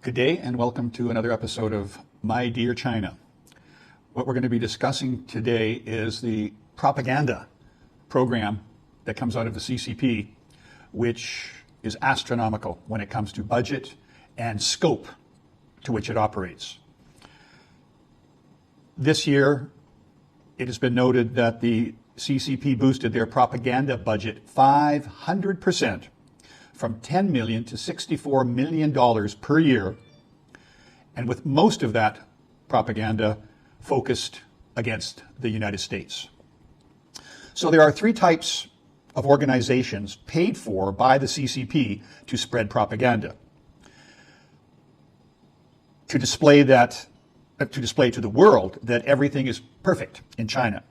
Good day and welcome to another episode of My Dear China. What we're going to be discussing today is the propaganda program that comes out of the CCP, which is astronomical when it comes to budget and scope to which it operates. This year, it has been noted that the CCP boosted their propaganda budget 500%, from $10 million to $64 million per year, and with most of that propaganda focused against the United States. So there are three types of organizations paid for by the CCP to spread propaganda. To display to the world that everything is perfect in China.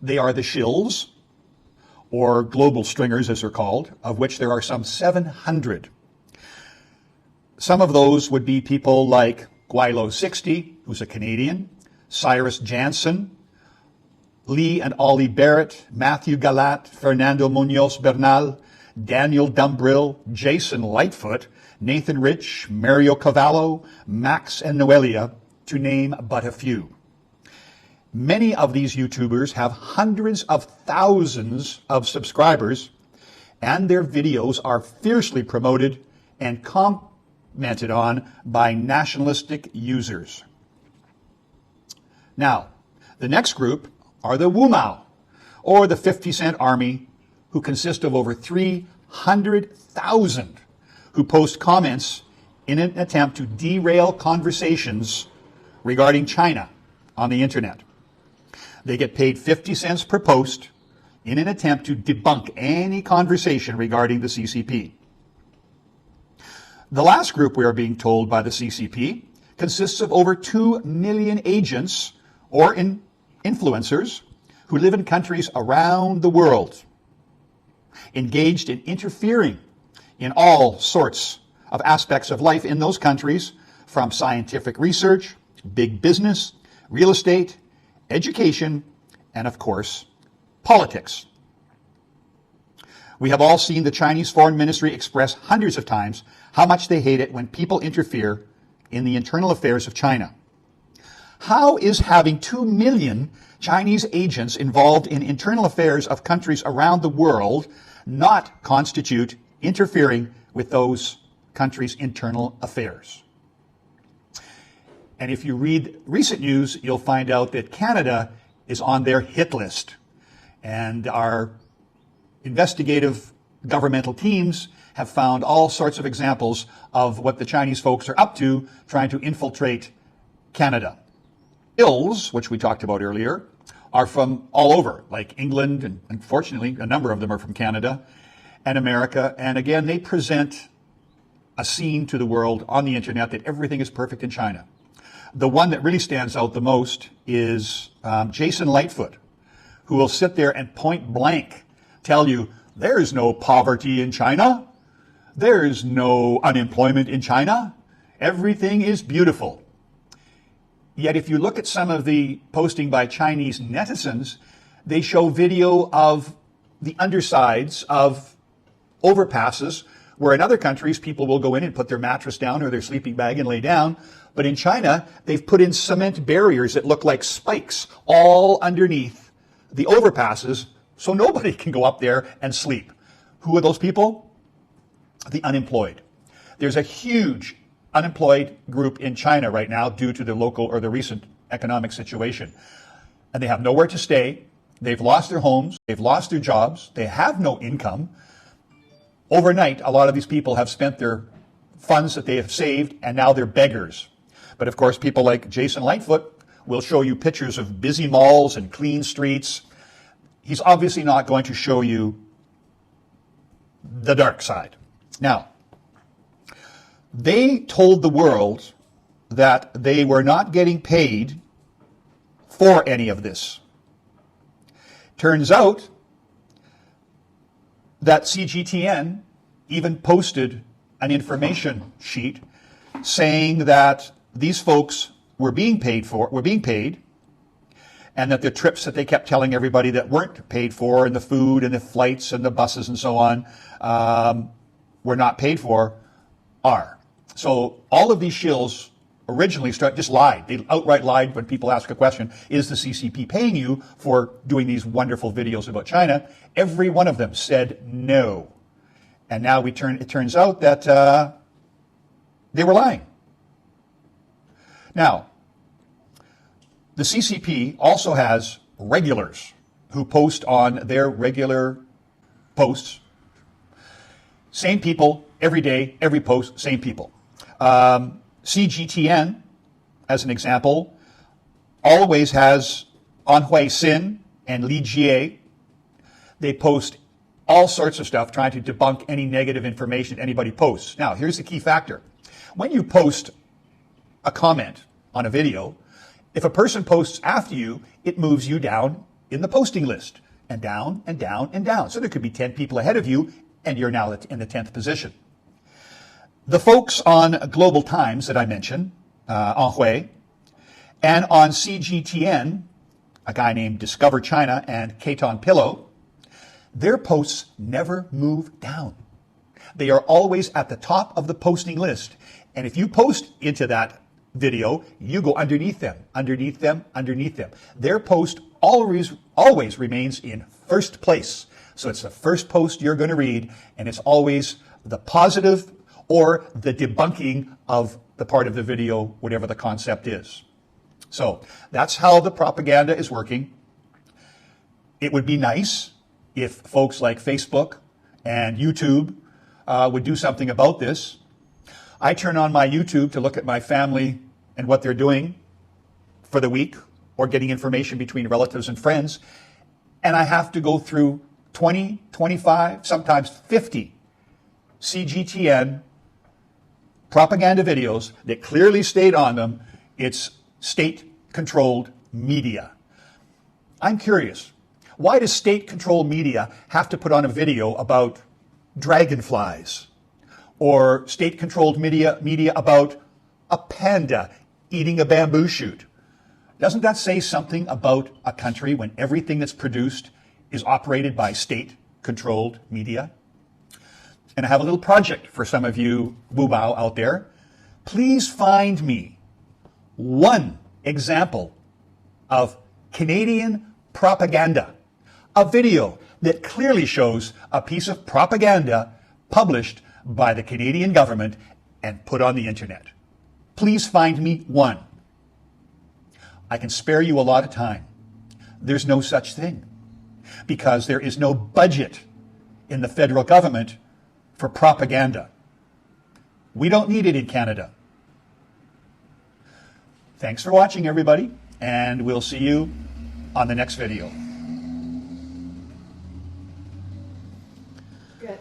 They are the shills, or global stringers as they're called, of which there are some 700. Some of those would be people like Guilo60, who's a Canadian, Cyrus Jansen, Lee and Ollie Barrett, Matthew Galat, Fernando Munoz Bernal, Daniel Dumbrill, Jason Lightfoot, Nathan Rich, Mario Cavallo, Max and Noelia, to name but a few. Many of these YouTubers have hundreds of thousands of subscribers, and their videos are fiercely promoted and commented on by nationalistic users. Now, the next group are the Wumao, or the 50-cent army, who consist of over 300,000 who post comments in an attempt to derail conversations regarding China on the internet. They get paid 50 cents per post in an attempt to debunk any conversation regarding the CCP. The last group, we are being told by the CCP, consists of over 2 million agents or influencers who live in countries around the world, engaged in interfering in all sorts of aspects of life in those countries, from scientific research, big business, real estate, education, and of course, politics. We have all seen the Chinese Foreign Ministry express hundreds of times how much they hate it when people interfere in the internal affairs of China. How is having 2 million Chinese agents involved in internal affairs of countries around the world not constitute interfering with those countries' internal affairs? And if you read recent news, you'll find out that Canada is on their hit list. And our investigative governmental teams have found all sorts of examples of what the Chinese folks are up to, trying to infiltrate Canada. Bills, which we talked about earlier, are from all over, like England, and unfortunately, a number of them are from Canada and America. And again, they present a scene to the world on the internet that everything is perfect in China. The one that really stands out the most is Jason Lightfoot, who will sit there and point blank tell you, there's no poverty in China. There's no unemployment in China. Everything is beautiful. Yet if you look at some of the posting by Chinese netizens, they show video of the undersides of overpasses, where in other countries people will go in and put their mattress down or their sleeping bag and lay down. But in China, they've put in cement barriers that look like spikes all underneath the overpasses, so nobody can go up there and sleep. Who are those people? The unemployed. There's a huge unemployed group in China right now due to the local or the recent economic situation. And they have nowhere to stay. They've lost their homes. They've lost their jobs. They have no income. Overnight, a lot of these people have spent their funds that they have saved, and now they're beggars. But of course, people like Jason Lightfoot will show you pictures of busy malls and clean streets. He's obviously not going to show you the dark side. Now, they told the world that they were not getting paid for any of this. Turns out that CGTN even posted an information sheet saying that these folks were being paid, and that the trips that they kept telling everybody that weren't paid for, and the food and the flights and the buses and so on, were not paid for, are. So all of these shills originally just lied. They outright lied when people ask a question, is the CCP paying you for doing these wonderful videos about China? Every one of them said no. And now it turns out that they were lying. Now, the CCP also has regulars who post on their regular posts. Same people, every day, every post, same people. CGTN, as an example, always has Anhui Sin and Li Jie. They post all sorts of stuff trying to debunk any negative information anybody posts. Now, here's the key factor. When you post a comment on a video, if a person posts after you, it moves you down in the posting list, and down and down and down. So there could be 10 people ahead of you, and you're now in the 10th position. The folks on Global Times that I mentioned, Anhui, and on CGTN, a guy named Discover China and Keton Pillow, their posts never move down. They are always at the top of the posting list. And if you post into that video, you go underneath them, underneath them, underneath them. Their post always remains in first place. So it's the first post you're going to read, and it's always the positive or the debunking of the part of the video, whatever the concept is. So that's how the propaganda is working. It would be nice if folks like Facebook and YouTube would do something about this. I turn on my YouTube to look at my family and what they're doing for the week, or getting information between relatives and friends, and I have to go through 20, 25, sometimes 50 CGTN propaganda videos that clearly state on them it's state-controlled media. I'm curious, why does state-controlled media have to put on a video about dragonflies, or state-controlled media about a panda eating a bamboo shoot? Doesn't that say something about a country when everything that's produced is operated by state-controlled media? And I have a little project for some of you Wumao out there. Please find me one example of Canadian propaganda, a video that clearly shows a piece of propaganda published by the Canadian government and put on the internet. Please find me one. I can spare you a lot of time. There's no such thing, because there is no budget in the federal government for propaganda. We don't need it in Canada. Thanks for watching, everybody, and we'll see you on the next video. Good.